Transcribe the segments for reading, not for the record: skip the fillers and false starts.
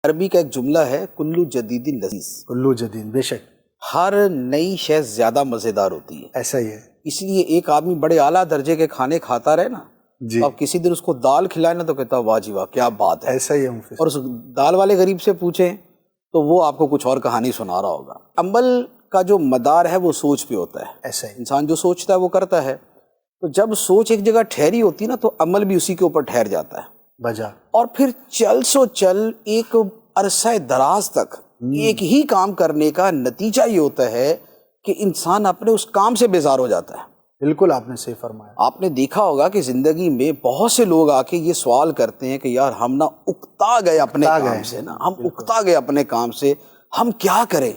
عربی کا ایک جملہ ہے، کلو جدید لذیذ، کلو جدید، بے شک ہر نئی شے زیادہ مزیدار ہوتی ہے۔ ایسا ہی ہے اس لیے ایک آدمی بڑے اعلیٰ درجے کے کھانے کھاتا رہے نا، جی، تو اب کسی دن اس کو دال کھلائے نا تو کہتا واہ جی واہ کیا بات ہے، ایسا ہی ہے مفتی اور اس دال والے غریب سے پوچھیں تو وہ آپ کو کچھ اور کہانی سنا رہا ہوگا۔ عمل کا جو مدار ہے وہ سوچ پہ ہوتا ہے، ایسا ہی انسان جو سوچتا ہے وہ کرتا ہے، تو جب سوچ ایک جگہ ٹھہری ہوتی ہے نا تو عمل بھی اسی کے اوپر ٹھہر جاتا ہے، بجا اور پھر چل سو چل ایک عرصہ دراز تک ایک ہی کام کرنے کا نتیجہ یہ ہوتا ہے کہ انسان اپنے اس کام سے بیزار ہو جاتا ہے۔ بالکل آپ نے صحیح فرمایا۔ آپ نے دیکھا ہوگا کہ زندگی میں بہت سے لوگ آ کے یہ سوال کرتے ہیں کہ یار ہم نا اکتا گئے اپنے کام سے، نا ہم اکتا گئے اپنے کام سے، ہم کیا کریں،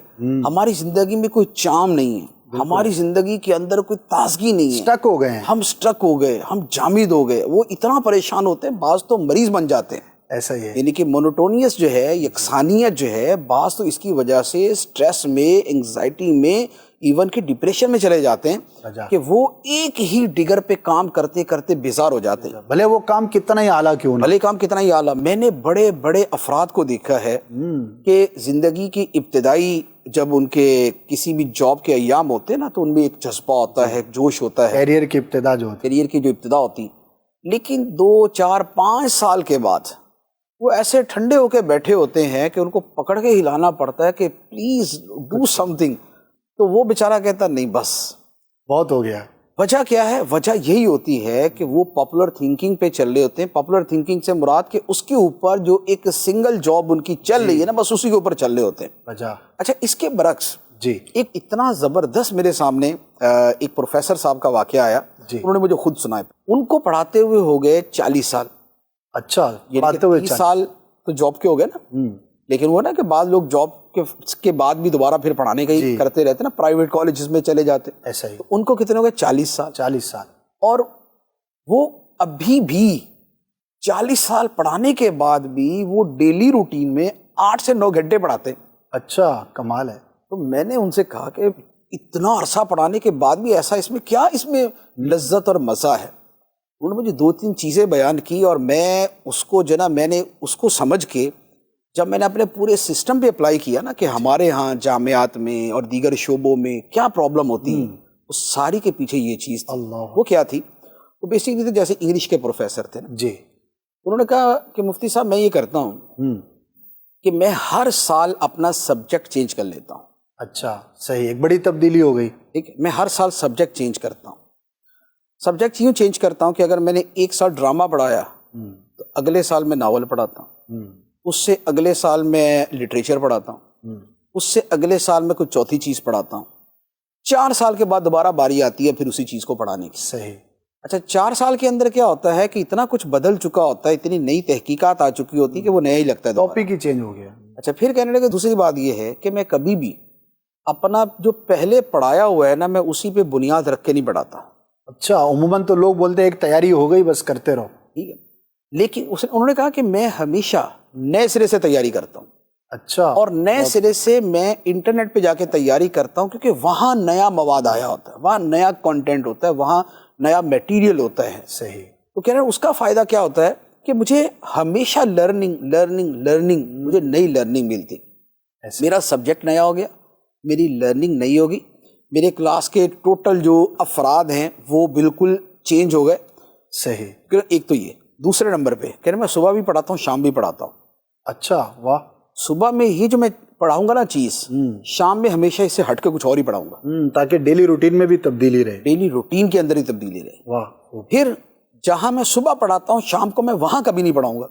ہماری زندگی میں کوئی چام نہیں ہے، ہماری زندگی کے اندر کوئی تازگی نہیں ہے، سٹک ہو گئے ہیں، ہم سٹک ہو گئے، ہم جامد ہو گئے۔ وہ اتنا پریشان ہوتے ہیں، بعض تو مریض بن جاتے ہیں۔ ایسا ہی ہے، یعنی کہ مونوٹونیس جو ہے، یکسانیت جو ہے، بعض تو اس کی وجہ سے سٹریس میں، انگزائٹی میں، ایون کہ ڈپریشن میں چلے جاتے ہیں کہ وہ ایک ہی ڈگر پہ کام کرتے کرتے بیزار ہو جاتے ہیں، بھلے وہ کام کتنا ہی اعلیٰ کیوں نہ، بھلے کام کتنا ہی اعلیٰ۔ میں نے بڑے بڑے افراد کو دیکھا ہے کہ زندگی کی ابتدائی جب ان کے کسی بھی جاب کے ایام ہوتے ہیں نا تو ان میں ایک جذبہ ہوتا ہے، ایک جوش ہوتا ہے، کیریئر کی ابتدا جو ہوتی کیریئر کی جو ابتدا ہوتی، لیکن 2 4 5 سال کے بعد وہ ایسے ٹھنڈے ہو کے بیٹھے ہوتے ہیں کہ ان کو پکڑ کے ہلانا پڑتا ہے کہ پلیز ڈو سم تھنگ، تو وہ بیچارہ کہتا نہیں بس بہت ہو گیا۔ وجہ کیا ہے؟ وجہ یہی ہوتی ہے کہ وہ پاپولر تھنکنگ پہ چل رہے ہوتے ہیں۔ پاپولر تھنکنگ سے مراد کہ اس کے اوپر جو ایک سنگل جاب ان کی چل رہی ہے نا، بس اسی کے اوپر چل رہے ہوتے ہیں۔ وجہ اچھا، اس کے برعکس جی، ایک اتنا زبردست میرے سامنے ایک پروفیسر صاحب کا واقعہ آیا، انہوں نے مجھے خود سنایا۔ ان کو پڑھاتے ہوئے ہو گئے 40 سال، اچھا، یعنی کہ 30 سال تو جاب کے ہو گئے نا، لیکن وہ نا کہ بعض لوگ جاب کے بعد بھی دوبارہ پھر پڑھانے کا ہی کرتے رہتے نا، پرائیویٹ کالجز میں چلے جاتے۔ ایسا ہی، ان کو کتنے ہو گئے؟ 40 سال۔ 40 سال، اور وہ ابھی بھی 40 سال پڑھانے کے بعد بھی وہ ڈیلی روٹین میں 8 سے 9 گھنٹے پڑھاتے۔ اچھا، کمال ہے۔ تو میں نے ان سے کہا کہ اتنا عرصہ پڑھانے کے بعد بھی ایسا، اس میں کیا اس میں لذت اور مزہ ہے؟ انہوں نے مجھے 2-3 چیزیں بیان کی، اور میں اس کو میں نے اس کو سمجھ کے جب میں نے اپنے پورے سسٹم پہ اپلائی کیا نا کہ ہمارے ہاں جامعات میں اور دیگر شعبوں میں کیا پرابلم ہوتی ہے، اس ساری کے پیچھے یہ چیز تھی۔ وہ کیا تھی؟ وہ بیسیکلی جیسے انگلش کے پروفیسر تھے نا، جی، انہوں نے کہا کہ مفتی صاحب میں یہ کرتا ہوں کہ میں ہر سال اپنا سبجیکٹ چینج کر لیتا ہوں۔ اچھا، صحیح، ایک بڑی تبدیلی ہو گئی۔ ٹھیک ہے، میں ہر سال سبجیکٹ چینج کرتا ہوں۔ سبجیکٹ یوں چینج کرتا ہوں کہ اگر میں نے ایک سال ڈرامہ پڑھایا تو اگلے سال میں ناول پڑھاتا ہوں، اس سے اگلے سال میں لٹریچر پڑھاتا ہوں، اس سے اگلے سال میں کوئی چوتھی چیز پڑھاتا ہوں، 4 سال کے بعد دوبارہ باری آتی ہے پھر اسی چیز کو پڑھانے کی۔ صحیح۔ اچھا، 4 سال کے اندر کیا ہوتا ہے کہ اتنا کچھ بدل چکا ہوتا ہے، اتنی نئی تحقیقات آ چکی ہوتی ہے کہ وہ نیا ہی لگتا ہے، ٹاپک ہی چینج ہو گیا۔ اچھا، پھر کہنے لگے دوسری بات یہ ہے کہ میں کبھی بھی اپنا جو پہلے پڑھایا ہوا ہے نا، میں اسی پہ بنیاد رکھ کے نہیں پڑھاتا۔ اچھا، عموماً تو لوگ بولتے ہیں ایک تیاری ہو گئی بس کرتے رہو۔ ٹھیک ہے، لیکن انہوں نے کہا کہ میں ہمیشہ نئے سرے سے تیاری کرتا ہوں۔ اچھا، اور نئے سرے سے میں انٹرنیٹ پہ جا کے تیاری کرتا ہوں، کیونکہ وہاں نیا مواد آیا ہوتا ہے، وہاں نیا کنٹینٹ ہوتا ہے، وہاں نیا میٹیریل ہوتا ہے۔ صحیح۔ تو کہہ رہے ہیں اس کا فائدہ کیا ہوتا ہے کہ مجھے ہمیشہ لرننگ مجھے نئی لرننگ ملتی۔ میرا سبجیکٹ نیا ہو گیا، میری لرننگ نئی ہوگی، میرے کلاس کے ٹوٹل جو افراد ہیں وہ بالکل چینج ہو گئے۔ صحیح۔ ایک تو یہ، دوسرے نمبر پہ کہہ رہے ہیں میں صبح بھی پڑھاتا ہوں، شام بھی پڑھاتا ہوں۔ اچھا، واہ۔ صبح میں یہ جو میں پڑھاؤں گا نا چیز، شام میں ہمیشہ اس سے ہٹ کے کچھ اور ہی پڑھاؤں گا، تاکہ ڈیلی روٹین میں بھی تبدیلی رہے، ڈیلی روٹین کے اندر ہی تبدیلی رہے۔ واہ۔ پھر جہاں میں صبح پڑھاتا ہوں، شام کو میں وہاں کبھی نہیں پڑھاؤں گا۔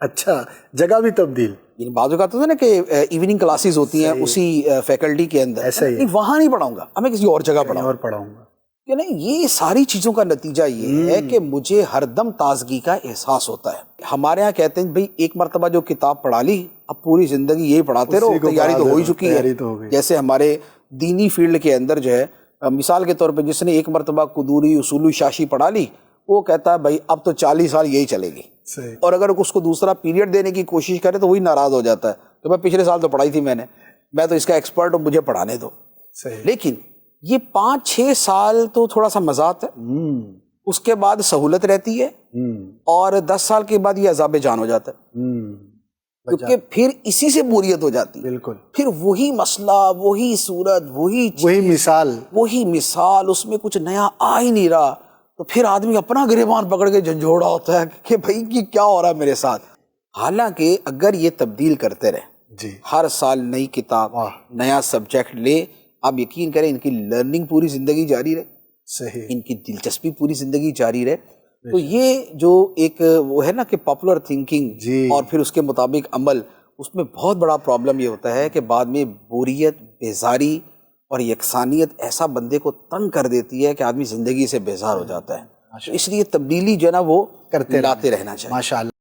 اچھا، جگہ بھی تبدیل۔ یعنی بعض اوقات ہوتا ہے نا کہ ایوننگ کلاسز ہوتی ہیں اسی فیکلٹی کے اندر، ایسا ہی وہاں نہیں پڑھاؤں گا، میں کسی اور جگہ پڑھاؤں گا۔ کہ نہیں، یہ ساری چیزوں کا نتیجہ یہ ہے کہ مجھے ہر دم تازگی کا احساس ہوتا ہے۔ ہمارے ہاں کہتے ہیں بھئی ایک مرتبہ جو کتاب پڑھا لی، اب پوری زندگی یہی پڑھاتے رہو، تیاری تو ہو ہی چکی ہے۔ جیسے ہمارے دینی فیلڈ کے اندر جو ہے، مثال کے طور پہ جس نے ایک مرتبہ قدوری اصول شاشی پڑھا لی، وہ کہتا ہے بھائی اب تو 40 سال یہی چلے گی، اور اگر اس کو دوسرا پیریڈ دینے کی کوشش کرے تو وہی ناراض ہو جاتا ہے کہ میں پچھلے سال تو پڑھائی تھی، میں تو اس کا ایکسپرٹ ہوں، مجھے پڑھانے دو۔ لیکن یہ 5-6 سال تو تھوڑا سا مزاق ہے، اس کے بعد سہولت رہتی ہے، اور 10 سال کے بعد یہ عذاب جان ہو جاتا ہے۔ کیونکہ پھر اسی سے بوریت ہو جاتی ہے. بالکل. پھر وہی مسئلہ، وہی صورت، وہی مثال، اس میں کچھ نیا آ ہی نہیں رہا. تو پھر آدمی اپنا گریبان پکڑ کے جھنجھوڑا ہوتا ہے کہ بھائی یہ کیا ہو رہا ہے میرے ساتھ. حالانکہ اگر یہ تبدیل کرتے رہے جی، ہر سال نئی کتاب، نیا سبجیکٹ لے، آپ یقین کریں ان کی لرننگ پوری زندگی جاری رہے، صحیح، ان کی دلچسپی پوری زندگی جاری رہے. تو یہ جو ایک وہ ہے نا کہ پاپولر تھنکنگ اور پھر اس کے مطابق عمل، اس میں بہت بڑا پرابلم یہ ہوتا ہے کہ بعد میں بوریت، بیزاری اور یکسانیت ایسا بندے کو تنگ کر دیتی ہے کہ آدمی زندگی سے بیزار ہو جاتا ہے. اس لیے تبدیلی جو ہے نا وہ لاتے رہنا چاہیے. ماشاء اللہ.